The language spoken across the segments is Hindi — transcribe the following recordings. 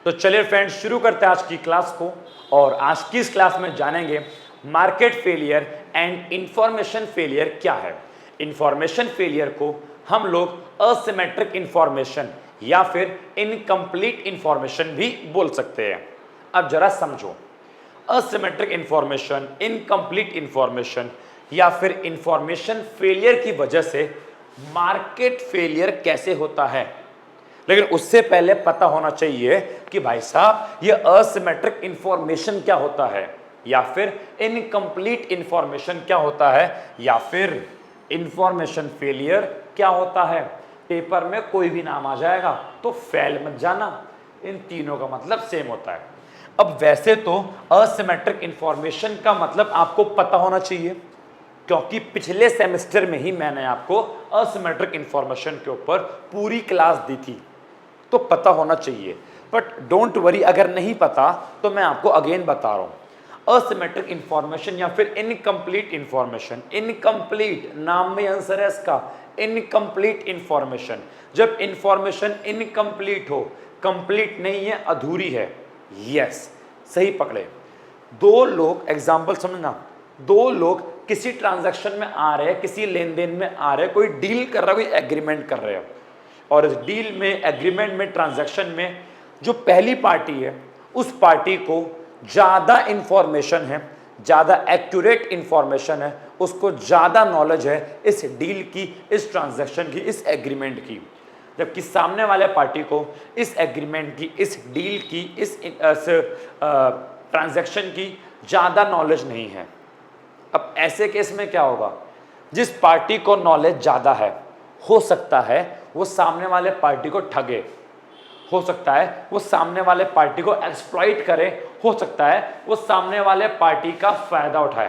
तो चलिए फ्रेंड्स, शुरू करते हैं आज की क्लास को। और आज की इस क्लास में जानेंगे market failure and information failure क्या है। इंफॉर्मेशन फेलियर को हम लोग असिमेट्रिक इंफॉर्मेशन या फिर इनकम्प्लीट इंफॉर्मेशन भी बोल सकते हैं। अब जरा समझो, असिमेट्रिक इंफॉर्मेशन, इनकम्प्लीट इंफॉर्मेशन या फिर इंफॉर्मेशन फेलियर की वजह से मार्केट फेलियर कैसे होता है। लेकिन उससे पहले पता होना चाहिए कि भाई साहब ये असिमेट्रिक इंफॉर्मेशन क्या होता है, या फिर इनकम्प्लीट इंफॉर्मेशन क्या होता है, या फिर इंफॉर्मेशन फेलियर क्या होता है। पेपर में कोई भी नाम आ जाएगा तो फेल मत जाना, इन तीनों का मतलब सेम होता है। अब वैसे तो असिमेट्रिक इंफॉर्मेशन का मतलब आपको पता होना चाहिए, क्योंकि पिछले सेमेस्टर में ही मैंने आपको असिमेट्रिक इंफॉर्मेशन के ऊपर पूरी क्लास दी थी, तो पता होना चाहिए। बट डोंट वरी, अगर नहीं पता तो मैं आपको अगेन बता रहा हूं। असिमेट्रिक इंफॉर्मेशन या फिर इनकम्प्लीट इंफॉर्मेशन, इनकम्प्लीट नाम में आंसर है इसका, इनकम्प्लीट इंफॉर्मेशन। जब इंफॉर्मेशन इनकम्प्लीट हो, कंप्लीट नहीं है, अधूरी है। यस, सही पकड़े। दो लोग, एग्जाम्पल समझना, दो लोग किसी ट्रांजैक्शन में आ रहे हैं, किसी लेन देन में आ रहे हैं, कोई डील कर रहा है, कोई एग्रीमेंट कर रहे हैं। और इस डील में, एग्रीमेंट में, ट्रांजैक्शन में जो पहली पार्टी है उस पार्टी को ज़्यादा इंफॉर्मेशन है, ज़्यादा एक्यूरेट इंफॉर्मेशन है, उसको ज़्यादा नॉलेज है इस डील की, इस ट्रांजैक्शन की, इस एग्रीमेंट की। जबकि सामने वाले पार्टी को इस एग्रीमेंट की, इस डील की, इस ट्रांजैक्शन की ज़्यादा नॉलेज नहीं है। अब ऐसे केस में क्या होगा, जिस पार्टी को नॉलेज ज़्यादा है, हो सकता है वो सामने वाले पार्टी को ठगे, हो सकता है वो सामने वाले पार्टी को एक्सप्लॉइट करे, हो सकता है वो सामने वाले पार्टी का फायदा उठाए,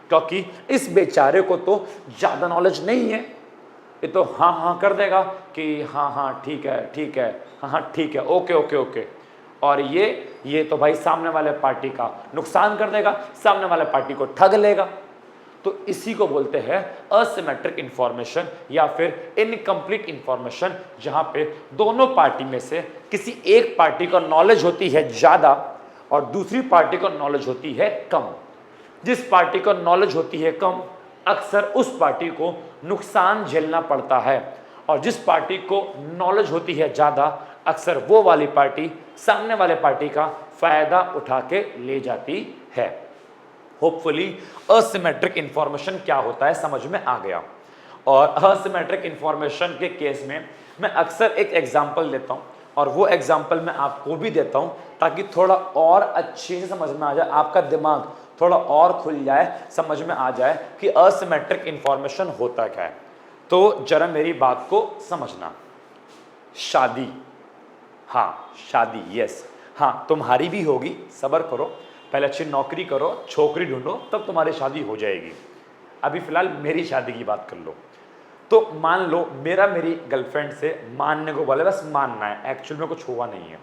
क्योंकि इस बेचारे को तो ज़्यादा नॉलेज नहीं है। ये तो हाँ हाँ कर देगा कि हाँ हाँ ठीक है ठीक है, हाँ हाँ ठीक है, ओके ओके ओके। और ये तो भाई सामने वाले पार्टी का नुकसान कर देगा, सामने वाले पार्टी को ठग लेगा। तो इसी को बोलते हैं असिमेट्रिक इंफॉर्मेशन या फिर इनकम्प्लीट इंफॉर्मेशन, जहां पे दोनों पार्टी में से किसी एक पार्टी को नॉलेज होती है ज़्यादा और दूसरी पार्टी को नॉलेज होती है कम। जिस पार्टी को नॉलेज होती है कम, अक्सर उस पार्टी को नुकसान झेलना पड़ता है, और जिस पार्टी को नॉलेज होती है ज़्यादा, अक्सर वो वाली पार्टी सामने वाले पार्टी का फायदा उठा के ले जाती है। होपफुली असिमेट्रिक इंफॉर्मेशन क्या होता है समझ में आ गया। और असिमेट्रिक इंफॉर्मेशन के केस में मैं अक्सर एक एग्जांपल देता हूँ, और वो एग्जांपल मैं आपको भी देता हूँ ताकि थोड़ा और अच्छे से समझ में आ जाए, आपका दिमाग थोड़ा और खुल जाए, समझ में आ जाए कि असिमेट्रिक इंफॉर्मेशन होता क्या है। तो जरा मेरी बात को समझना। शादी, हाँ शादी, यस, हाँ तुम्हारी भी होगी, सब्र करो, पहले अच्छी नौकरी करो, छोकरी ढूंढो, तब तुम्हारी शादी हो जाएगी। अभी फिलहाल मेरी शादी की बात कर लो। तो मान लो मेरा मेरी गर्लफ्रेंड से, मानने को बोले, बस मानना है, एक्चुअल में कुछ हुआ नहीं है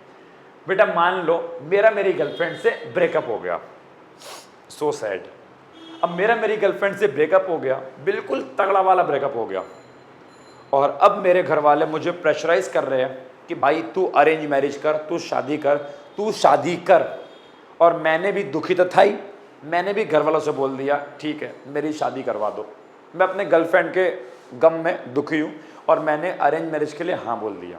बेटा, मान लो मेरा मेरी गर्लफ्रेंड से ब्रेकअप हो गया। So sad. अब मेरा मेरी गर्लफ्रेंड से ब्रेकअप हो गया, बिल्कुल तगड़ा वाला ब्रेकअप हो गया, और अब मेरे घर वाले मुझे प्रेशराइज कर रहे हैं कि भाई तू अरेंज मैरिज कर, तू शादी कर, तू शादी कर। और मैंने भी दुखी तो था ही, मैंने भी घर वालों से बोल दिया ठीक है मेरी शादी करवा दो। मैं अपने गर्लफ्रेंड के गम में दुखी हूँ और मैंने अरेंज मैरिज के लिए हाँ बोल दिया।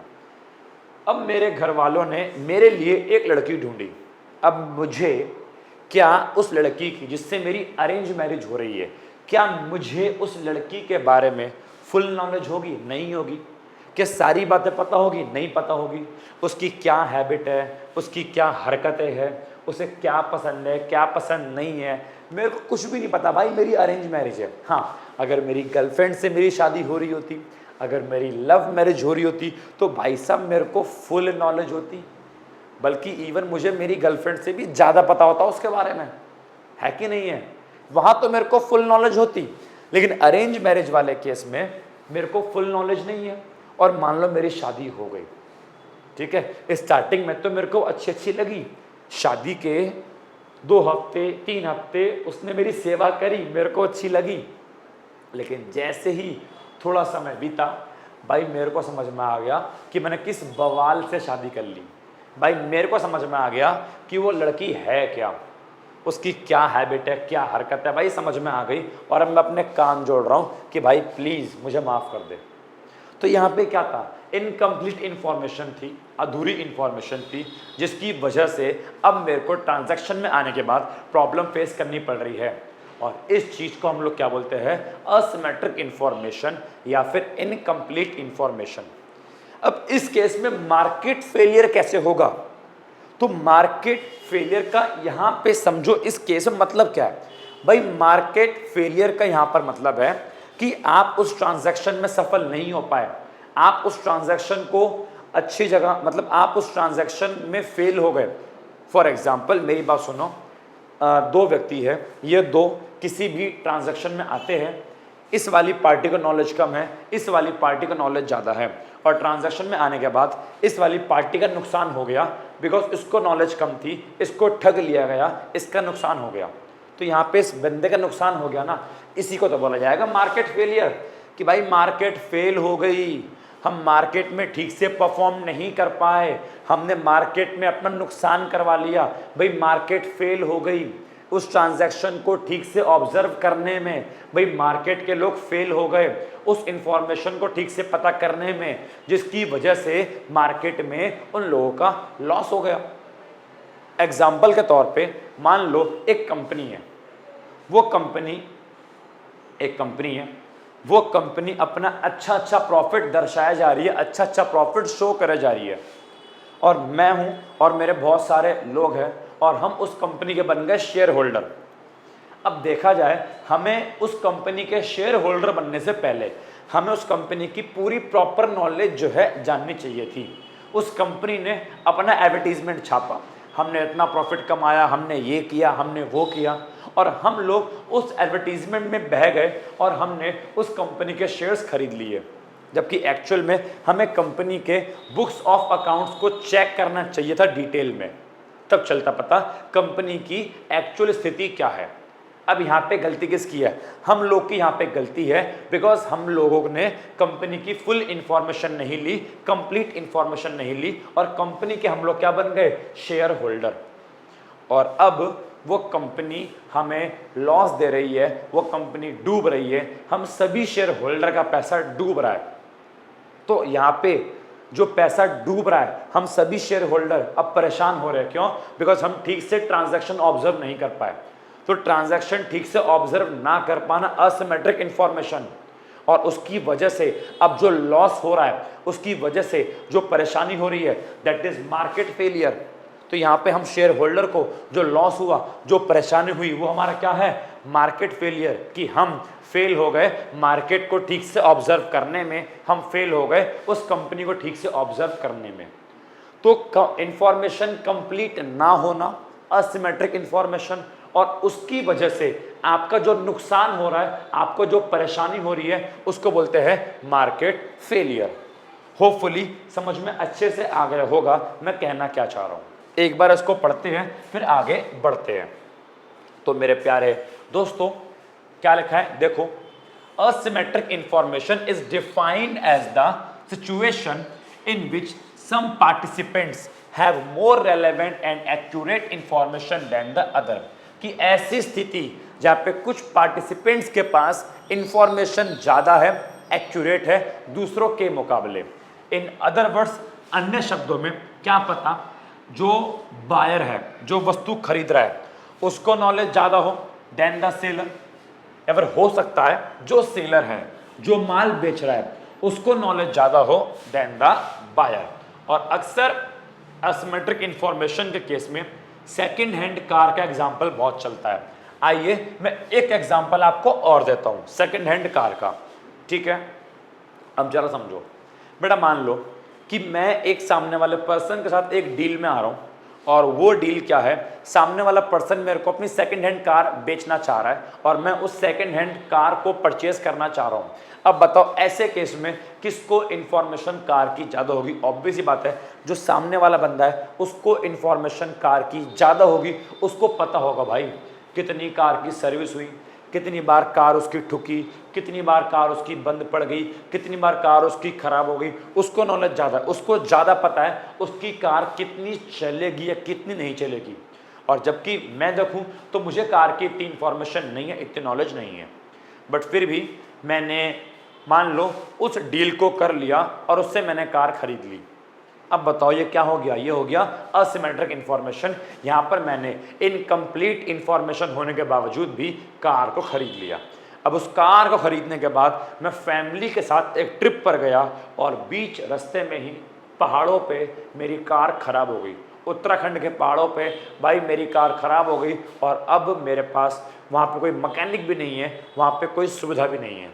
अब मेरे घर वालों ने मेरे लिए एक लड़की ढूंढी। अब मुझे क्या उस लड़की की जिससे मेरी अरेंज मैरिज हो रही है, क्या मुझे उस लड़की के बारे में फुल नॉलेज होगी? नहीं होगी। क्या सारी बातें पता होगी? नहीं पता होगी। उसकी क्या हैबिट है, उसकी क्या हरकतें हैं, उसे क्या पसंद है, क्या पसंद नहीं है, मेरे को कुछ भी नहीं पता भाई, मेरी अरेंज मैरिज है। हाँ, अगर मेरी गर्लफ्रेंड से मेरी शादी हो रही होती, अगर मेरी लव मैरिज हो रही होती, तो भाई साहब मेरे को फुल नॉलेज होती, बल्कि इवन मुझे मेरी गर्लफ्रेंड से भी ज़्यादा पता होता उसके बारे में, है कि नहीं है? वहाँ तो मेरे को फुल नॉलेज होती। लेकिन अरेंज मैरिज वाले केस में मेरे को फुल नॉलेज नहीं है, और मान लो मेरी शादी हो गई, ठीक है, स्टार्टिंग में तो मेरे को अच्छी लगी, शादी के 2 हफ्ते 3 हफ्ते उसने मेरी सेवा करी, मेरे को अच्छी लगी। लेकिन जैसे ही थोड़ा समय बीता, भाई मेरे को समझ में आ गया कि मैंने किस बवाल से शादी कर ली। भाई मेरे को समझ में आ गया कि वो लड़की है क्या, उसकी क्या हैबिट है, क्या हरकत है, भाई समझ में आ गई, और अब मैं अपने कान जोड़ रहा हूँ कि भाई प्लीज़ मुझे माफ़ कर दे। तो यहाँ पे क्या था, इनकम्प्लीट इन्फॉर्मेशन थी, अधूरी इन्फॉर्मेशन थी, जिसकी वजह से अब मेरे को ट्रांजैक्शन में आने के बाद प्रॉब्लम फेस करनी पड़ रही है। और इस चीज़ को हम लोग क्या बोलते हैं, असिमेट्रिक इन्फॉर्मेशन या फिर इनकम्प्लीट इन्फॉर्मेशन। अब इस केस में मार्केट फेलियर कैसे होगा, तो मार्केट फेलियर का यहां पे समझो इस केस में मतलब क्या है भाई। मार्केट फेलियर का यहां पर मतलब है कि आप उस ट्रांजैक्शन में सफल नहीं हो पाए, आप उस ट्रांजैक्शन को अच्छी जगह, मतलब आप उस ट्रांजैक्शन में फेल हो गए। फॉर एग्जाम्पल मेरी बात सुनो, दो व्यक्ति है, ये दो किसी भी ट्रांजैक्शन में आते हैं, इस वाली पार्टी को नॉलेज कम है, इस वाली पार्टी को नॉलेज ज़्यादा है, और ट्रांजैक्शन में आने के बाद इस वाली पार्टी का नुकसान हो गया बिकॉज इसको नॉलेज कम थी, इसको ठग लिया गया, इसका नुकसान हो गया। तो यहाँ पे इस बंदे का नुकसान हो गया ना, इसी को तो बोला जाएगा मार्केट फेलियर, कि भाई मार्केट फेल हो गई, हम मार्केट में ठीक से परफॉर्म नहीं कर पाए, हमने मार्केट में अपना नुकसान करवा लिया, भाई मार्केट फेल हो गई। उस ट्रांजैक्शन को ठीक से ऑब्जर्व करने में भाई मार्केट के लोग फेल हो गए, उस इंफॉर्मेशन को ठीक से पता करने में, जिसकी वजह से मार्केट में उन लोगों का लॉस हो गया। एग्जाम्पल के तौर पे मान लो एक कंपनी है, वो कंपनी एक कंपनी है, वो कंपनी अपना अच्छा प्रॉफिट दर्शाया जा रही है, अच्छा प्रॉफिट शो करे जा रही है, और मैं हूं और मेरे बहुत सारे लोग हैं और हम उस कंपनी के बन गए शेयर होल्डर। अब देखा जाए, हमें उस कंपनी के शेयर होल्डर बनने से पहले हमें उस कंपनी की पूरी प्रॉपर नॉलेज जो है जाननी चाहिए थी। उस कंपनी ने अपना एडवर्टीजमेंट छापा, हमने इतना प्रॉफिट कमाया, हमने ये किया, हमने वो किया, और हम लोग उस एडवर्टीजमेंट में बह गए और हमने उस कंपनी के शेयर्स खरीद लिए, जबकि एक्चुअल में हमें कंपनी के बुक्स ऑफ अकाउंट्स को चेक करना चाहिए था डिटेल में, तब चलता पता कंपनी की एक्चुअल स्थिति क्या है। अब यहाँ पे गलती किसकी है, हम लोग की यहाँ पे गलती है, बिकॉज हम लोगों ने कंपनी की फुल इंफॉर्मेशन नहीं ली, कंप्लीट इंफॉर्मेशन नहीं ली, और कंपनी के हम लोग क्या बन गए, शेयर होल्डर। और अब वो कंपनी हमें लॉस दे रही है, वो कंपनी डूब रही है, हम सभी शेयर होल्डर का पैसा डूब रहा है। तो यहाँ पे जो पैसा डूब रहा है, हम सभी शेयर होल्डर अब परेशान हो रहे हैं। क्यों? बिकॉज हम ठीक से ट्रांजैक्शन ऑब्जर्व नहीं कर पाए। तो ट्रांजैक्शन ठीक से ऑब्जर्व ना कर पाना असिमेट्रिक इंफॉर्मेशन, और उसकी वजह से अब जो लॉस हो रहा है, उसकी वजह से जो परेशानी हो रही है, दैट इज मार्केट फेलियर। तो यहाँ पे हम शेयर होल्डर को जो लॉस हुआ, जो परेशानी हुई, वो हमारा क्या है, मार्केट फेलियर, कि हम फेल हो गए मार्केट को ठीक से ऑब्जर्व करने में, हम फेल हो गए उस कंपनी को ठीक से ऑब्जर्व करने में। तो इंफॉर्मेशन कंप्लीट ना होना, असिमेट्रिक इंफॉर्मेशन, और उसकी वजह से आपका जो नुकसान हो रहा है, आपको जो परेशानी हो रही है, उसको बोलते हैं मार्केट फेलियर। होपफुली समझ में अच्छे से आ गया होगा मैं कहना क्या चाह रहा हूं। एक बार इसको पढ़ते हैं फिर आगे बढ़ते हैं। तो मेरे प्यारे दोस्तों, क्या लिखा है देखो, asymmetric information is defined as the situation in which some participants have more relevant and accurate information than the other, कि ऐसी स्थिति जहां पे कुछ पार्टिसिपेंट्स के पास इंफॉर्मेशन ज्यादा है, एक्यूरेट है दूसरों के मुकाबले। इन अदर वर्ड्स, अन्य शब्दों में क्या पता, जो बायर है, जो वस्तु खरीद रहा है, उसको नॉलेज ज्यादा हो देन द सेलर, एवर हो सकता है जो सेलर है, जो माल बेच रहा है, उसको नॉलेज ज्यादा हो देन द बायर। और अक्सर एसिमेट्रिक इंफॉर्मेशन के केस में सेकंड हैंड कार का एग्जांपल बहुत चलता है। आइए मैं एक एग्जांपल आपको और देता हूं सेकंड हैंड कार का, ठीक है। अब जरा समझो बेटा, मान लो कि मैं एक सामने वाले पर्सन के साथ एक डील में आ रहा हूं, और वो डील क्या है, सामने वाला पर्सन मेरे को अपनी सेकंड हैंड कार बेचना चाह रहा है और मैं उस सेकंड हैंड कार को परचेज करना चाह रहा हूं। अब बताओ ऐसे केस में किसको इंफॉर्मेशन कार की ज़्यादा होगी? ऑब्वियस ही बात है, जो सामने वाला बंदा है उसको इंफॉर्मेशन कार की ज़्यादा होगी, उसको पता होगा भाई कितनी कार की सर्विस हुई, कितनी बार कार उसकी ठुकी, कितनी बार कार उसकी बंद पड़ गई, कितनी बार कार उसकी खराब हो गई, उसको नॉलेज ज़्यादा है, उसको ज़्यादा पता है उसकी कार कितनी चलेगी या कितनी नहीं चलेगी। और जबकि मैं देखूं तो मुझे कार की इतनी इंफॉर्मेशन नहीं है, इतनी नॉलेज नहीं है, बट फिर भी मैंने मान लो उस डील को कर लिया और उससे मैंने कार खरीद ली। अब बताओ ये क्या हो गया, ये हो गया असिमेट्रिक इंफॉर्मेशन। यहाँ पर मैंने इनकम्प्लीट इंफॉर्मेशन होने के बावजूद भी कार को खरीद लिया। अब उस कार को खरीदने के बाद मैं फैमिली के साथ एक ट्रिप पर गया और बीच रास्ते में ही पहाड़ों पे मेरी कार खराब हो गई। उत्तराखंड के पहाड़ों पे भाई मेरी कार खराब हो गई और अब मेरे पास वहाँ पे कोई मैकेनिक भी नहीं है, वहाँ पे कोई सुविधा भी नहीं है।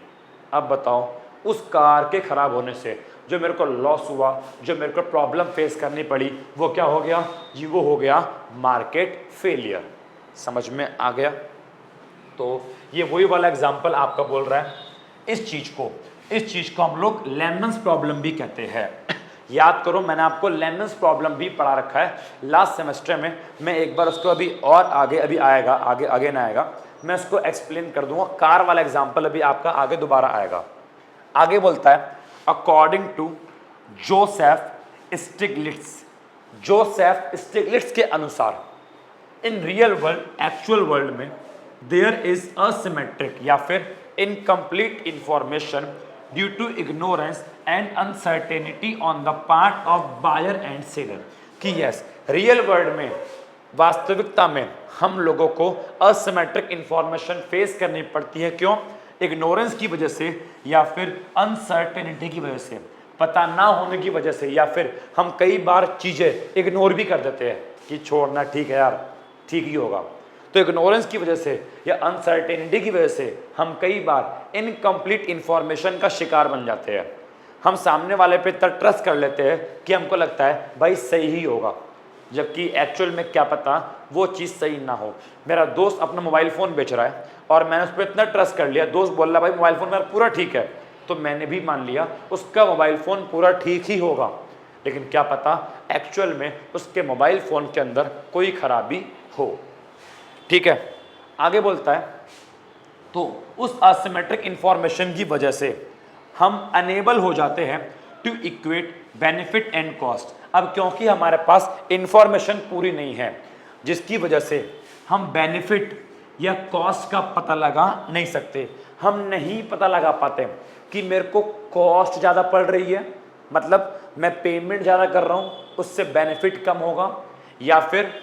अब बताओ उस कार के ख़राब होने से जो मेरे को लॉस हुआ, जो मेरे को प्रॉब्लम फेस करनी पड़ी, वो क्या हो गया जी, वो हो गया मार्केट फेलियर। समझ में आ गया? तो ये वही वाला एग्जाम्पल आपका बोल रहा है। इस चीज़ को हम लोग लेमन्स प्रॉब्लम भी कहते हैं। याद करो मैंने आपको लेमन्स प्रॉब्लम भी पढ़ा रखा है लास्ट सेमेस्टर में। मैं एक बार उसको अभी और आगे अभी आएगा, आगे ना आएगा, मैं उसको एक्सप्लेन कर दूंगा। कार वाला एग्जाम्पल अभी आपका आगे दोबारा आएगा। आगे बोलता है अकॉर्डिंग टू जोसेफ स्टिग्लिट्स के अनुसार in real world, actual world में देयर इज असिमेट्रिक या फिर incomplete information due to ignorance and uncertainty on the part of buyer and seller. कि यस, रियल वर्ल्ड में, वास्तविकता में हम लोगों को असिमेट्रिक इंफॉर्मेशन फेस करनी पड़ती है। क्यों? इग्नोरेंस की वजह से या फिर अनसर्टेनिटी की वजह से, पता ना होने की वजह से, या फिर हम कई बार चीज़ें इग्नोर भी कर देते हैं कि छोड़ना, ठीक है यार, ठीक ही होगा। तो इग्नोरेंस की वजह से या अनसर्टेनिटी की वजह से हम कई बार इनकम्प्लीट इंफॉर्मेशन का शिकार बन जाते हैं। हम सामने वाले पे इतना ट्रस्ट कर लेते हैं कि हमको लगता है भाई सही ही होगा, जबकि एक्चुअल में क्या पता वो चीज़ सही ना हो। मेरा दोस्त अपना मोबाइल फ़ोन बेच रहा है और मैंने उस पर इतना ट्रस्ट कर लिया, दोस्त बोल रहा भाई मोबाइल फ़ोन मेरा पूरा ठीक है, तो मैंने भी मान लिया उसका मोबाइल फ़ोन पूरा ठीक ही होगा। लेकिन क्या पता एक्चुअल में उसके मोबाइल फ़ोन के अंदर कोई खराबी हो। ठीक है, आगे बोलता है तो उस असिमेट्रिक इंफॉर्मेशन की वजह से हम अनेबल हो जाते हैं to equate benefit and cost. अब क्योंकि हमारे पास इंफॉर्मेशन पूरी नहीं है, जिसकी वजह से हम बेनिफिट या कॉस्ट का पता लगा नहीं सकते। हम नहीं पता लगा पाते कि मेरे को कॉस्ट ज़्यादा पड़ रही है, मतलब मैं पेमेंट ज़्यादा कर रहा हूँ उससे बेनिफिट कम होगा, या फिर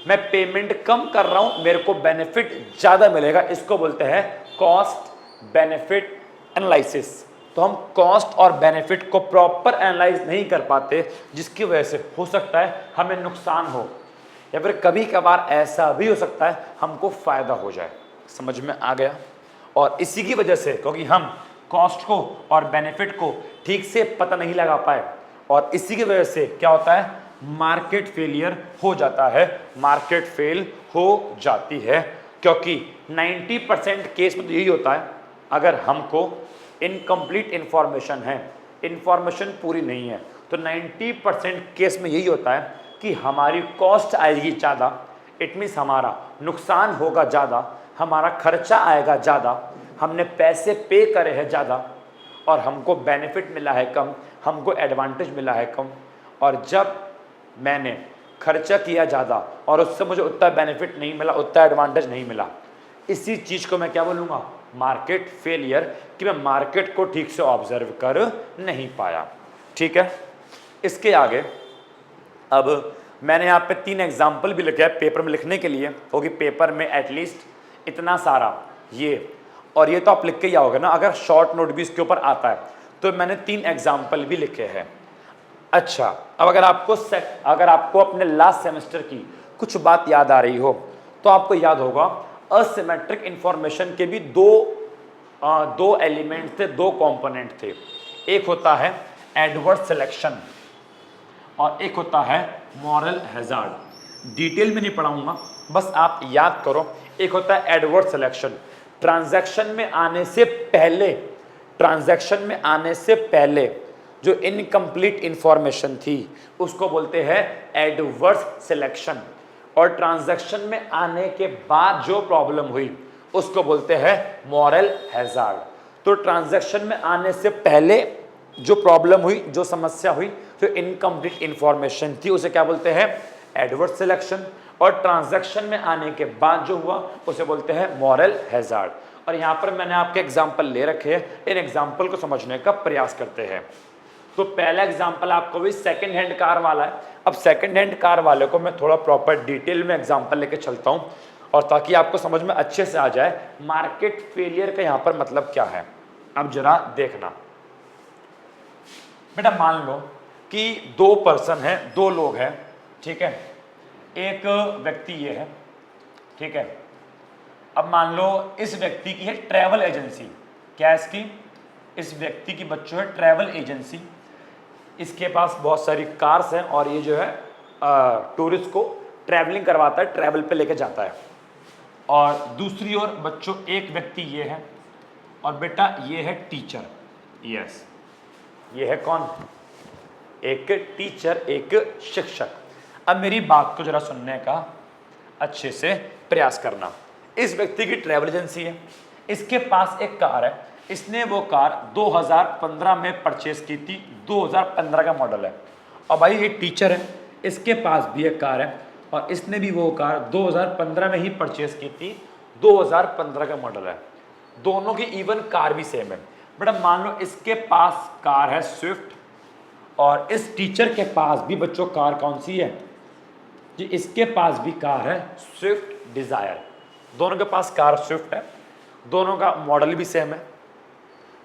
मैं पेमेंट कम कर रहा हूँ मेरे को बेनिफिट ज़्यादा मिलेगा। इसको बोलते हैं कॉस्ट बेनिफिट एनालिसिस। तो हम कॉस्ट और बेनिफिट को प्रॉपर एनालाइज नहीं कर पाते, जिसकी वजह से हो सकता है हमें नुकसान हो, या फिर कभी कभार ऐसा भी हो सकता है हमको फ़ायदा हो जाए। समझ में आ गया? और इसी की वजह से, क्योंकि हम कॉस्ट को और बेनिफिट को ठीक से पता नहीं लगा पाए, और इसी की वजह से क्या होता है, मार्केट फेलियर हो जाता है, मार्केट फेल हो जाती है। क्योंकि 90% केस में तो यही होता है, अगर हमको इनकम्प्लीट इंफॉर्मेशन है, इंफॉर्मेशन पूरी नहीं है, तो 90% केस में यही होता है कि हमारी कॉस्ट आएगी ज़्यादा, इट मीन्स हमारा नुकसान होगा ज़्यादा, हमारा खर्चा आएगा ज़्यादा, हमने पैसे पे करे हैं ज़्यादा और हमको बेनिफिट मिला है कम, हमको एडवांटेज मिला है कम। और जब मैंने खर्चा किया ज़्यादा और उससे मुझे उतना बेनिफिट नहीं मिला, उतना एडवांटेज नहीं मिला, इसी चीज़ को मैं क्या बोलूँगा, मार्केट फेलियर, कि मैं मार्केट को ठीक से ऑब्जर्व कर नहीं पाया। ठीक है, इसके आगे अब मैंने यहाँ पे 3 एग्जाम्पल भी लिखे हैं पेपर में लिखने के लिए, क्योंकि पेपर में एटलीस्ट इतना सारा ये और ये तो आप लिख के ही आओगे ना, अगर शॉर्ट नोट भी इसके ऊपर आता है, तो मैंने 3 एग्जाम्पल भी लिखे हैं। अच्छा, अब अगर आपको अपने लास्ट सेमेस्टर की कुछ बात याद आ रही हो तो आपको याद होगा असिमेट्रिक इंफॉर्मेशन के भी दो एलिमेंट थे, 2 कंपोनेंट थे। एक होता है एडवर्स सिलेक्शन और एक होता है मॉरल हैजार्ड। डिटेल में नहीं पढ़ाऊंगा, बस आप याद करो। एक होता है एडवर्स सिलेक्शन, ट्रांजैक्शन में आने से पहले जो इनकम्प्लीट इंफॉर्मेशन थी उसको बोलते हैं एडवर्स सिलेक्शन, और ट्रांजैक्शन में आने के बाद जो प्रॉब्लम हुई उसको बोलते हैं मॉरल हैजार्ड। तो ट्रांजैक्शन में आने से पहले जो प्रॉब्लम हुई, जो समस्या हुई, जो इनकम्प्लीट इंफॉर्मेशन थी, उसे क्या बोलते हैं? Adverse selection. और ट्रांजैक्शन में आने के बाद जो हुआ उसे बोलते हैं मॉरल हैजार्ड। और यहाँ पर मैंने आपके एग्जाम्पल ले रखे हैं, इन एग्जाम्पल को समझने का प्रयास करते हैं। तो पहला एग्जाम्पल आपको भी सेकंड हैंड कार वाला है। अब सेकंड हैंड कार वाले को मैं थोड़ा प्रॉपर डिटेल में एग्जाम्पल लेके चलता हूँ, और ताकि आपको समझ में अच्छे से आ जाए मार्केट फेलियर का यहाँ पर मतलब क्या है। अब जरा देखना बेटा, मान लो कि दो पर्सन है, दो लोग हैं, ठीक है। एक व्यक्ति ये है, ठीक है। अब मान लो इस व्यक्ति की है ट्रैवल एजेंसी। क्या है इसकी? इस व्यक्ति की बच्चों है ट्रैवल एजेंसी। इसके पास बहुत सारी कार्स हैं और ये जो है टूरिस्ट को ट्रैवलिंग करवाता है, ट्रैवल पे लेके जाता है। और दूसरी ओर बच्चों एक व्यक्ति ये है, और बेटा ये है टीचर। यस, ये है कौन? एक टीचर, एक शिक्षक। अब मेरी बात को जरा सुनने का अच्छे से प्रयास करना। इस व्यक्ति की ट्रैवल एजेंसी है, इसके पास एक कार है, इसने वो कार 2015 में परचेस की थी, 2015 का मॉडल है। और भाई ये टीचर है, इसके पास भी एक कार है और इसने भी वो कार 2015 में ही परचेस की थी, 2015 का मॉडल है। दोनों की इवन कार भी सेम है। बेटा मान लो इसके पास कार है स्विफ्ट, और इस टीचर के पास भी बच्चों कार कौन सी है जी? इसके पास भी कार है स्विफ्ट डिजायर। दोनों के पास कार स्विफ्ट है, दोनों का मॉडल भी सेम है।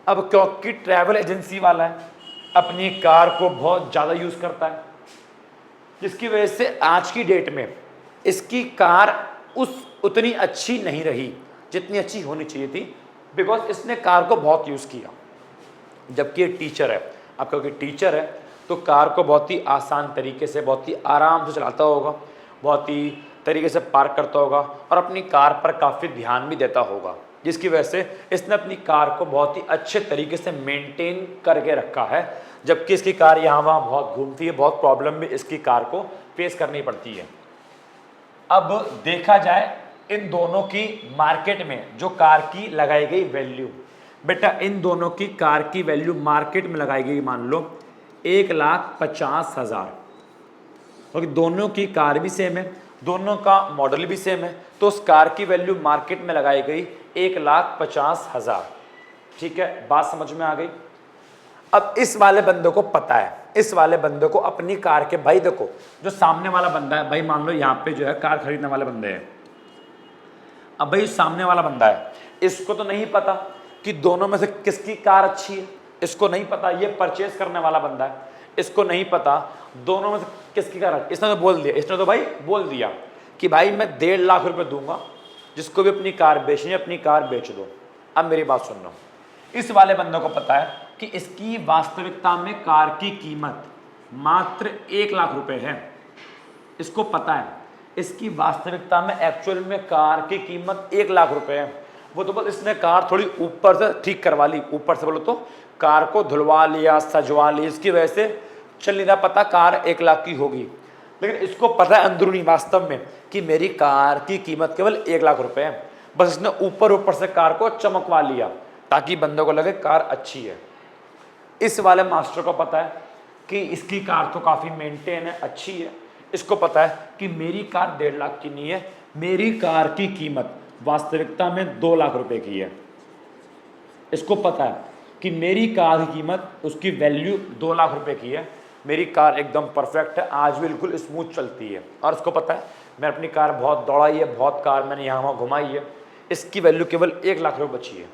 अब क्योंकि ट्रैवल एजेंसी वाला है, अपनी कार को बहुत ज़्यादा यूज़ करता है, जिसकी वजह से आज की डेट में इसकी कार उतनी अच्छी नहीं रही जितनी अच्छी होनी चाहिए थी, बिकॉज इसने कार को बहुत यूज़ किया। जबकि ये टीचर है, अब क्योंकि टीचर है तो कार को बहुत ही आसान तरीके से, बहुत ही आराम से चलाता होगा, बहुत ही तरीके से पार्क करता होगा और अपनी कार पर काफ़ी ध्यान भी देता होगा, जिसकी वजह से इसने अपनी कार को बहुत ही अच्छे तरीके से मेंटेन करके रखा है। जबकि इसकी कार यहाँ वहाँ बहुत घूमती है, बहुत प्रॉब्लम भी इसकी कार को फेस करनी पड़ती है। अब देखा जाए इन दोनों की मार्केट में जो कार की लगाई गई वैल्यू, बेटा इन दोनों की कार की वैल्यू मार्केट में लगाई गई मान लो 1,50,000, क्योंकि दोनों की कार भी सेम है, दोनों का मॉडल भी सेम है, तो उस कार की वैल्यू मार्केट में लगाई गई 1,50,000। ठीक है, बात समझ में आ गई। अब इस वाले बंदे को पता है, इस वाले बंदे को अपनी कार के, भाई देखो जो सामने वाला बंदा है, भाई मान लो यहाँ पे जो है कार खरीदने वाले बंदे हैं। अब भाई सामने वाला बंदा है, इसको तो नहीं पता कि दोनों में से किसकी कार अच्छी है, इसको नहीं पता। ये परचेज करने वाला बंदा है, इसको नहीं पता दोनों में से किसकी कार। इसने तो बोल दिया, इसने तो भाई बोल दिया कि भाई मैं 1.5 लाख रुपए दूंगा, जिसको भी अपनी कार बेचनी है अपनी कार बेच दो। अब मेरी बात सुन लो, इस वाले बंदे को पता है कि इसकी वास्तविकता में कार की कीमत मात्र 1 लाख रुपए है। इसको पता है इसकी वास्तविकता में एक्चुअल में कार की कीमत 1 लाख रुपए है। वो तो बस इसने कार थोड़ी ऊपर से ठीक करवा ली, ऊपर से बोलो तो कार को धुलवा लिया, सजवा ली, इसकी वजह से चल नहीं रहा पता कार 1 लाख की होगी। लेकिन इसको पता है अंदरूनी वास्तव में कि मेरी कार की कीमत केवल 1 लाख रुपए है। बस इसने ऊपर ऊपर से कार को चमकवा लिया ताकि बंदे को लगे कार अच्छी है। इस वाले मास्टर को पता है कि इसकी कार तो काफ़ी मेंटेन है, अच्छी है। इसको पता है कि मेरी कार 1.5 लाख की नहीं है, मेरी कार की कीमत वास्तविकता में 2 लाख रुपए की है। इसको पता है कि मेरी कार की कीमत, उसकी वैल्यू 2 लाख रुपए की है, मेरी कार एकदम परफेक्ट है, आज बिल्कुल स्मूथ चलती है। और इसको पता है मैं अपनी कार बहुत दौड़ाई है, बहुत कार मैंने यहाँ वहाँ घुमाई है, इसकी वैल्यू केवल 1 लाख रुपए बची है।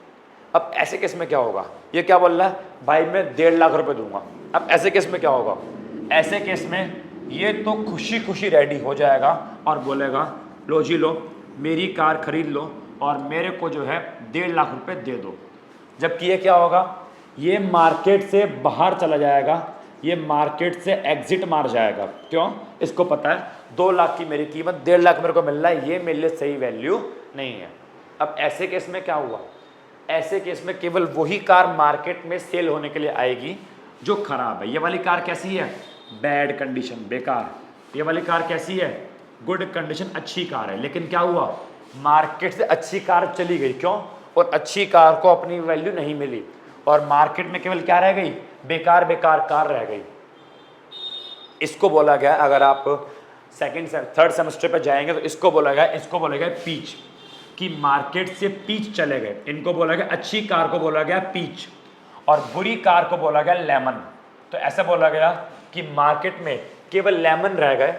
अब ऐसे केस में क्या होगा? ये क्या बोल रहा है भाई मैं 1.5 लाख रुपए दूंगा। अब ऐसे केस में क्या होगा? ऐसे केस में ये तो खुशी खुशी रेडी हो जाएगा और बोलेगा लो जी लो, मेरी कार खरीद लो और मेरे को जो है 1.5 लाख रुपए दे दो। जबकि ये क्या होगा? ये मार्केट से बाहर चला जाएगा, ये मार्केट से एग्जिट मार जाएगा। क्यों? इसको पता है 2 लाख की मेरी कीमत, 1.5 लाख मेरे को मिल रहा है, ये मेरे लिए सही वैल्यू नहीं है। अब ऐसे केस में क्या हुआ? ऐसे केस में केवल वही कार मार्केट में सेल होने के लिए आएगी जो खराब है। ये वाली कार कैसी है? बैड कंडीशन, बेकार। ये वाली कार कैसी है? गुड कंडीशन, अच्छी कार है। लेकिन क्या हुआ? मार्केट से अच्छी कार चली गई, क्यों? और अच्छी कार को अपनी वैल्यू नहीं मिली और मार्केट में केवल क्या रह गई? बेकार बेकार कार रह गई। इसको बोला गया, अगर आप सेकंड से थर्ड सेमेस्टर पे जाएंगे तो इसको बोला गया पीच, कि मार्केट से पीच चले गए। इनको बोला गया, अच्छी कार को बोला गया पीच और बुरी कार को बोला गया लेमन। तो ऐसा बोला गया कि मार्केट में केवल लेमन रह गए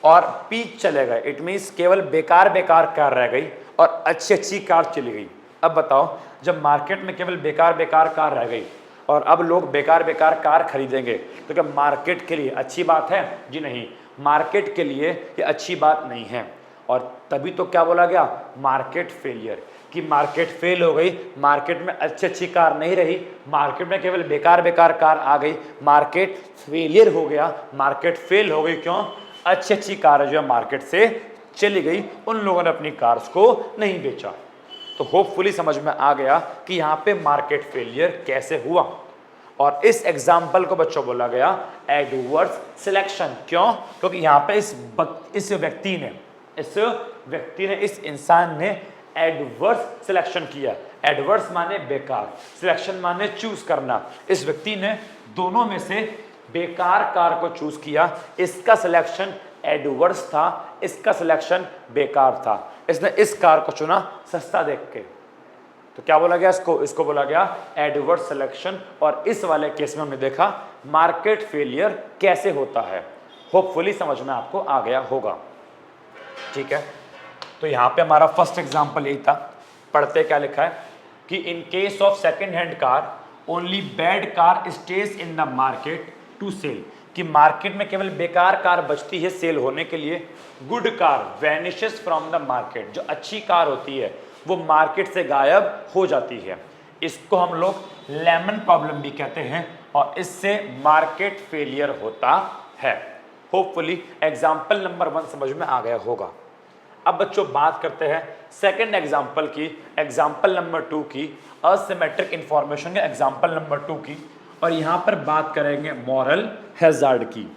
और पीच चले गए। इट मीन्स केवल बेकार बेकार कार रह गई और अच्छी अच्छी कार चली गई। अब बताओ, जब मार्केट में केवल बेकार बेकार कार रह गई और अब लोग बेकार बेकार कार खरीदेंगे तो क्या मार्केट के लिए अच्छी बात है? जी नहीं, मार्केट के लिए ये अच्छी बात नहीं है। और तभी तो क्या बोला गया? मार्केट फेलियर, कि मार्केट फेल हो गई, मार्केट में अच्छी अच्छी कार नहीं रही, मार्केट में केवल बेकार बेकार कार आ गई, मार्केट फेलियर हो गया, मार्केट फेल हो गई। क्यों? अच्छी अच्छी कार जो है मार्केट से चली गई, उन लोगों ने अपनी कार्स को नहीं बेचा। तो होपफुली समझ में आ गया कि यहाँ पे मार्केट फेलियर कैसे हुआ। और इस एग्जाम्पल को बच्चों बोला गया एडवर्स सिलेक्शन। क्यों? क्योंकि यहाँ पे इस व्यक्ति ने इस इंसान ने एडवर्स सिलेक्शन किया। एडवर्स माने बेकार, सिलेक्शन माने चूज करना। इस व्यक्ति ने दोनों में से बेकार कार को चूज किया। इसका सिलेक्शन एडवर्स था, इसका सिलेक्शन बेकार था। इसने इस कार को चुना सस्ता देख के। तो क्या बोला गया इसको बोला गया एडवर्स सिलेक्शन। और इस वाले केस में हमने देखा मार्केट फेलियर कैसे होता है। होपफुली समझ में आपको आ गया होगा। ठीक है, तो यहाँ पे हमारा फर्स्ट एग्जांपल यही था। पढ़ते क्या लिखा है कि in case of second hand car only bad car stays in the market to sell, कि मार्केट में केवल बेकार कार बचती है सेल होने के लिए। Good car vanishes from the market, जो अच्छी कार होती है वो मार्केट से गायब हो जाती है। इसको हम लोग लेमन प्रॉब्लम भी कहते हैं और इससे मार्केट फेलियर होता है। होपफुली एग्जाम्पल नंबर 1 समझ में आ गया होगा। अब बच्चों बात करते हैं सेकंड एग्जाम्पल की, एग्जाम्पल नंबर 2 की, असिमेट्रिक इंफॉर्मेशन के एग्जाम्पल नंबर 2 की। और यहां पर बात करेंगे मॉरल हैजार्ड की।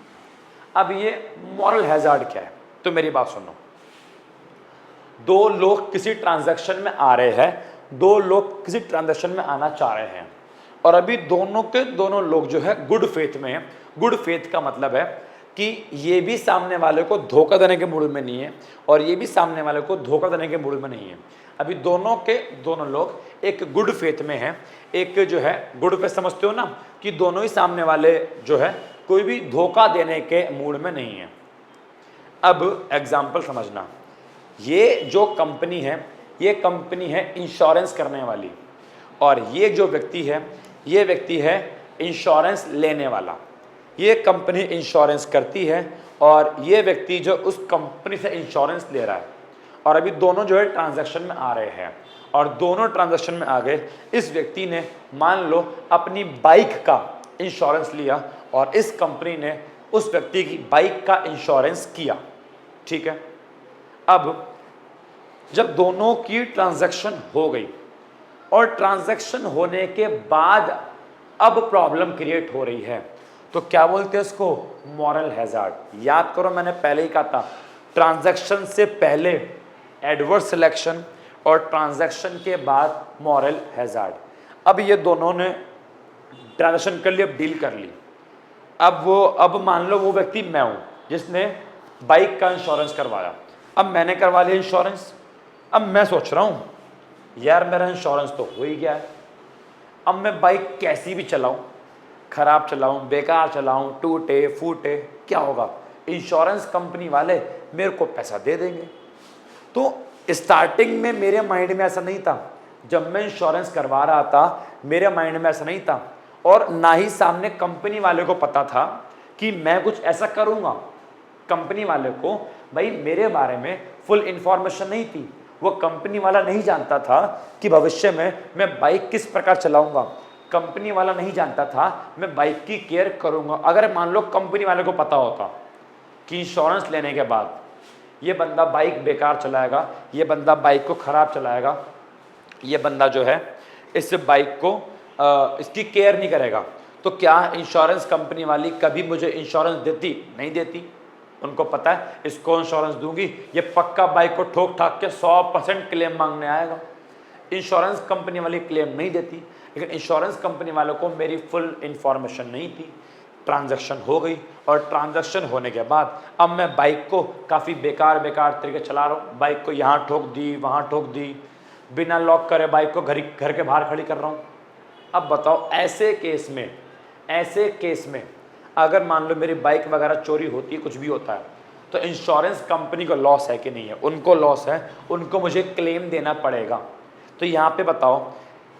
अब ये मॉरल हैजार्ड क्या है? तो मेरी बात सुनो, दो लोग किसी ट्रांजैक्शन में आ रहे हैं, दो लोग किसी ट्रांजैक्शन में आना चाह रहे हैं और अभी दोनों के दोनों लोग जो है गुड फेथ में है। गुड फेथ का मतलब है कि ये भी सामने वाले को धोखा देने के मूड में नहीं है और ये भी सामने वाले को धोखा देने के मूड में नहीं है। अभी दोनों के दोनों लोग एक गुड फेथ में हैं। एक जो है गुड फेथ समझते हो ना, कि दोनों ही सामने वाले जो है कोई भी धोखा देने के मूड में नहीं है। अब एग्जाम्पल समझना, ये जो कंपनी है ये कंपनी है इंश्योरेंस करने वाली और ये जो व्यक्ति है ये व्यक्ति है इंश्योरेंस लेने वाला। ये कंपनी इंश्योरेंस करती है और ये व्यक्ति जो उस कंपनी से इंश्योरेंस ले रहा है। और अभी दोनों जो है ट्रांजैक्शन में आ रहे हैं और दोनों ट्रांजैक्शन में आ गए। इस व्यक्ति ने मान लो अपनी बाइक का इंश्योरेंस लिया और इस कंपनी ने उस व्यक्ति की बाइक का इंश्योरेंस किया। ठीक है, अब जब दोनों की ट्रांजैक्शन हो गई और ट्रांजैक्शन होने के बाद अब प्रॉब्लम क्रिएट हो रही है, तो क्या बोलते हैं इसको? Moral hazard. याद करो मैंने पहले ही कहा था, ट्रांजैक्शन से पहले एडवर्स सिलेक्शन और ट्रांजैक्शन के बाद मॉरल हैजार्ड। अब ये दोनों ने ट्रांजैक्शन कर ली, अब डील कर ली। अब मान लो वो व्यक्ति मैं हूं जिसने बाइक का इंश्योरेंस करवाया। अब मैंने करवा लिया इंश्योरेंस। अब मैं सोच रहा हूं यार मेरा इंश्योरेंस तो हो ही गया है, अब मैं बाइक कैसी भी चलाऊं, खराब चलाऊं, बेकार चलाऊं, टूटे फूटे, क्या होगा? इंश्योरेंस कंपनी वाले मेरे को पैसा दे देंगे। तो स्टार्टिंग में मेरे माइंड में ऐसा नहीं था, जब मैं इंश्योरेंस करवा रहा था मेरे माइंड में ऐसा नहीं था और ना ही सामने कंपनी वाले को पता था कि मैं कुछ ऐसा करूंगा। कंपनी वाले को भाई मेरे बारे में फुल इंफॉर्मेशन नहीं थी। वो कंपनी वाला नहीं जानता था कि भविष्य में मैं बाइक किस प्रकार चलाऊंगा। कंपनी वाला नहीं जानता था मैं बाइक की केयर करूंगा। अगर मान लो कंपनी वाले को पता होता कि इंश्योरेंस लेने के बाद ये बंदा बाइक बेकार चलाएगा, ये बंदा बाइक को खराब चलाएगा, ये बंदा जो है इस बाइक को इसकी केयर नहीं करेगा, तो क्या इंश्योरेंस कंपनी वाली कभी मुझे इंश्योरेंस देती? नहीं देती। उनको पता है इसको इंश्योरेंस दूंगी, ये पक्का बाइक को ठोक ठाक के 100% क्लेम मांगने आएगा। इंश्योरेंस कंपनी वाली क्लेम नहीं देती, लेकिन इंश्योरेंस कंपनी वालों को मेरी फुल इंफॉर्मेशन नहीं थी। ट्रांजैक्शन हो गई, और ट्रांजैक्शन होने के बाद अब मैं बाइक को काफ़ी बेकार तरीके चला रहा हूँ। बाइक को यहाँ ठोक दी, वहाँ ठोक दी, बिना लॉक करे बाइक को घर के बाहर खड़ी कर रहा हूँ। अब बताओ ऐसे केस में अगर मान लो मेरी बाइक वगैरह चोरी होती है, कुछ भी होता है, तो इंश्योरेंस कंपनी को लॉस है कि नहीं है? उनको लॉस है, उनको मुझे क्लेम देना पड़ेगा। तो यहाँ पे बताओ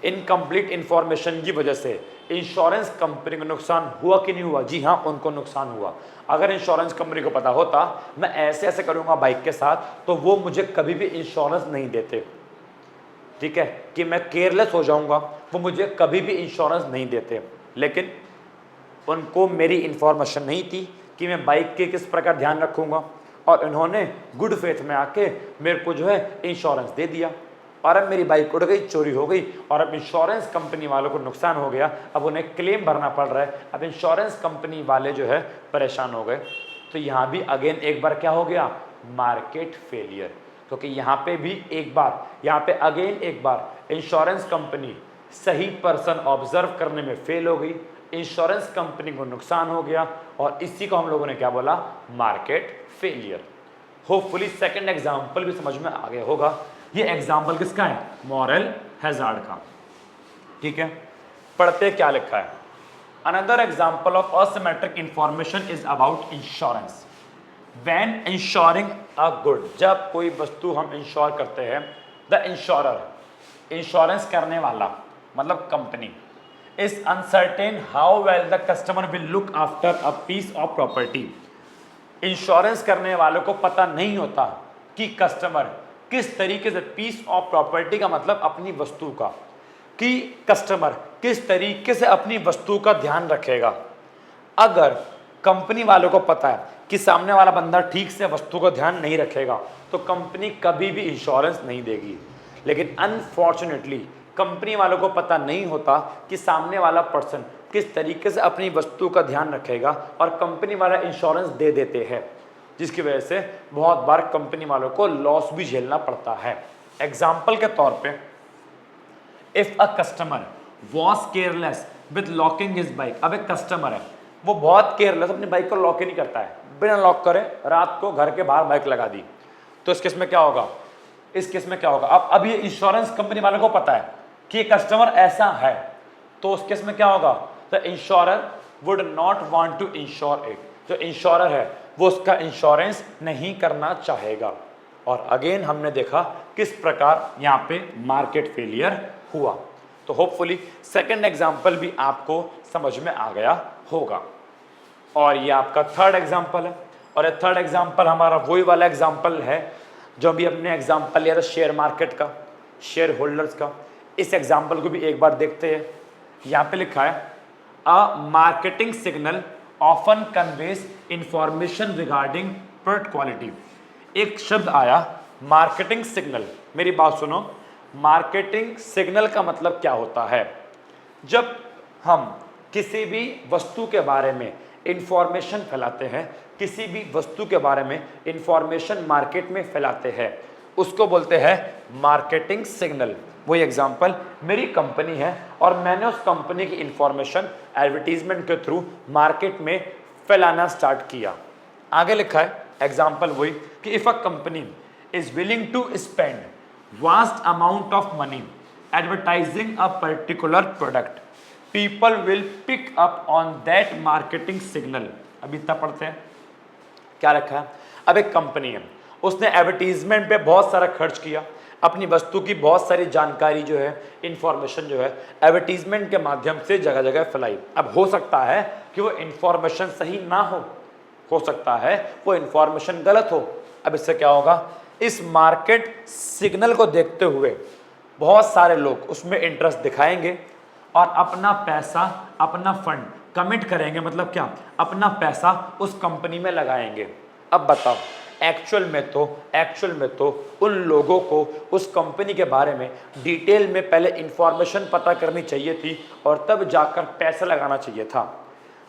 इनकम्प्लीट इंफॉर्मेशन की वजह से इंश्योरेंस कंपनी को नुकसान हुआ कि नहीं हुआ? जी हाँ, उनको नुकसान हुआ। अगर इंश्योरेंस कंपनी को पता होता मैं ऐसे ऐसे करूँगा बाइक के साथ, तो वो मुझे कभी भी इंश्योरेंस नहीं देते। ठीक है, कि मैं केयरलेस हो जाऊंगा, वो मुझे कभी भी इंश्योरेंस नहीं देते। लेकिन उनको मेरी इंफॉर्मेशन नहीं थी कि मैं बाइक के किस प्रकार ध्यान रखूंगा, और इन्होंने गुड फेथ में आके मेरे को जो है इंश्योरेंस दे दिया, और अब मेरी बाइक उड़ गई, चोरी हो गई, और अब इंश्योरेंस कंपनी वालों को नुकसान हो गया। अब उन्हें क्लेम भरना पड़ रहा है। अब इंश्योरेंस कंपनी वाले जो है परेशान हो गए। तो यहाँ भी अगेन एक बार क्या हो गया? Market failure. क्योंकि यहाँ पे भी एक बार इंश्योरेंस कंपनी सही पर्सन ऑब्जर्व करने में फेल हो गई, इंश्योरेंस कंपनी को नुकसान हो गया, और इसी को हम लोगों ने क्या बोला? Market failure. Hopefully second example भी समझ में आ गया होगा। ये एग्जांपल किसका है? मॉरल हैजार्ड का। ठीक है, पढ़ते क्या लिखा है। Another example of asymmetric information is about insurance. When insuring a good, जब कोई वस्तु हम इंश्योर करते हैं, द इंश्योरर, इंश्योरेंस करने वाला मतलब company, is uncertain how well the customer will look after a piece of property. Insurance करने वालों को पता नहीं होता कि कस्टमर किस तरीके से, पीस ऑफ प्रॉपर्टी का मतलब अपनी वस्तु का, कि कस्टमर किस तरीके से अपनी वस्तु का ध्यान रखेगा। अगर कंपनी वालों को पता है कि सामने वाला बंदा ठीक से वस्तु का ध्यान नहीं रखेगा, तो कंपनी कभी भी इंश्योरेंस नहीं देगी। लेकिन अनफॉर्चुनेटली कंपनी वालों को पता नहीं होता कि सामने वाला पर्सन किस तरीके से अपनी वस्तु का ध्यान रखेगा, और कंपनी वाला इंश्योरेंस दे देते हैं, जिसकी वजह से बहुत बार कंपनी वालों को लॉस भी झेलना पड़ता है। एग्जाम्पल के तौर पे, if a customer was careless with locking his bike. अब एक कस्टमर है, वो बहुत केयरलेस, अपनी बाइक को लॉक ही नहीं करता है, बिना लॉक करे रात को घर के बाहर बाइक लगा दी, तो इस केस में क्या होगा? अब ये इंश्योरेंस कंपनी वालों को पता है कि ये कस्टमर ऐसा है, तो उस केस में क्या होगा? The insurer would not want to insure it. जो इंश्योरर है वो उसका इंश्योरेंस नहीं करना चाहेगा। और अगेन हमने देखा किस प्रकार यहाँ पे मार्केट फेलियर हुआ। तो होपफुली सेकंड एग्जाम्पल भी आपको समझ में आ गया होगा। और ये आपका थर्ड एग्जाम्पल है, और ये थर्ड एग्जाम्पल हमारा वही वाला एग्जाम्पल है जो भी हमने एग्जाम्पल लिया था शेयर मार्केट का, शेयर होल्डर्स का। इस एग्जाम्पल को भी एक बार देखते हैं। यहाँ पे लिखा है, a marketing signal often conveys information regarding product quality. एक शब्द आया मार्केटिंग सिग्नल। मेरी बात सुनो, मार्केटिंग सिग्नल का मतलब क्या होता है? जब हम किसी भी वस्तु के बारे में इंफॉर्मेशन फैलाते हैं, किसी भी वस्तु के बारे में इंफॉर्मेशन मार्केट में फैलाते हैं, उसको बोलते हैं मार्केटिंग सिग्नल। वही एग्जांपल, मेरी कंपनी है और मैंने उस कंपनी की इंफॉर्मेशन एडवर्टीजमेंट के थ्रू मार्केट में फैलाना स्टार्ट किया। आगे लिखा है एग्जांपल वही कि if a company is willing to spend vast amount of money advertising a particular product, people will pick up on that marketing signal. अभी इतना पढ़ते हैं क्या रखा है। अब एक कंपनी है, उसने एडवर्टीजमेंट पे बहुत सारा खर्च किया, अपनी वस्तु की बहुत सारी जानकारी जो है, इंफॉर्मेशन जो है, एडवर्टीजमेंट के माध्यम से जगह जगह फैलाई। अब हो सकता है कि वो इंफॉर्मेशन सही ना हो सकता है वो इंफॉर्मेशन गलत हो। अब इससे क्या होगा? इस मार्केट सिग्नल को देखते हुए बहुत सारे लोग उसमें इंटरेस्ट दिखाएंगे और अपना पैसा, अपना फंड कमिट करेंगे। मतलब क्या? अपना पैसा उस कंपनी में लगाएंगे। अब बताओ, एक्चुअल में तो उन लोगों को उस कंपनी के बारे में डिटेल में पहले इंफॉर्मेशन पता करनी चाहिए थी और तब जाकर पैसा लगाना चाहिए था।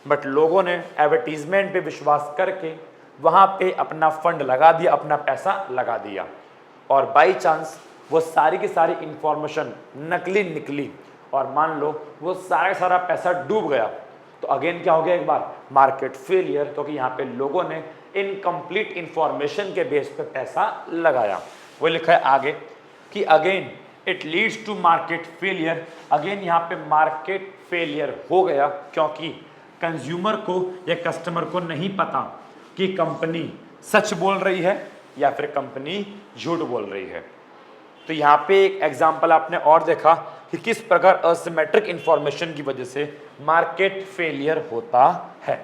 बट लोगों ने एडवर्टीजमेंट पे विश्वास करके वहाँ पे अपना फंड लगा दिया, अपना पैसा लगा दिया, और बाई चांस वो सारी की सारी इंफॉर्मेशन नकली निकली और मान लो वो सारा पैसा डूब गया, तो अगेन क्या हो गया, एक बार मार्केट फेलियर, क्योंकि यहाँ पे लोगों ने इनकम्प्लीट इंफॉर्मेशन के बेस पे पैसा लगाया। वो लिखा है आगे कि again it leads to market failure, again यहाँ पे मार्केट फेलियर हो गया क्योंकि कंज्यूमर को या कस्टमर को नहीं पता कि कंपनी सच बोल रही है या फिर कंपनी झूठ बोल रही है। तो यहाँ पे एक एग्जांपल आपने और देखा कि किस प्रकार असिमेट्रिक इंफॉर्मेशन की वजह से मार्केट फेलियर होता है।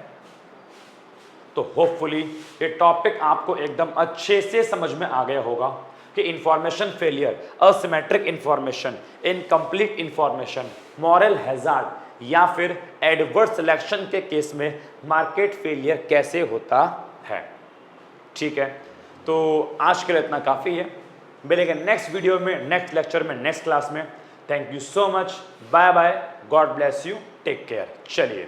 तो होपफुली ये टॉपिक आपको एकदम अच्छे से समझ में आ गया होगा कि information failure, asymmetric information, incomplete information, moral hazard या फिर एडवर्स सिलेक्शन के केस में मार्केट फेलियर कैसे होता है। ठीक है, तो आज के लिए इतना काफ़ी है। मिलेंगे नेक्स्ट वीडियो में, नेक्स्ट लेक्चर में, नेक्स्ट क्लास में। Thank you so much, bye bye, God bless you, take care. चलिए।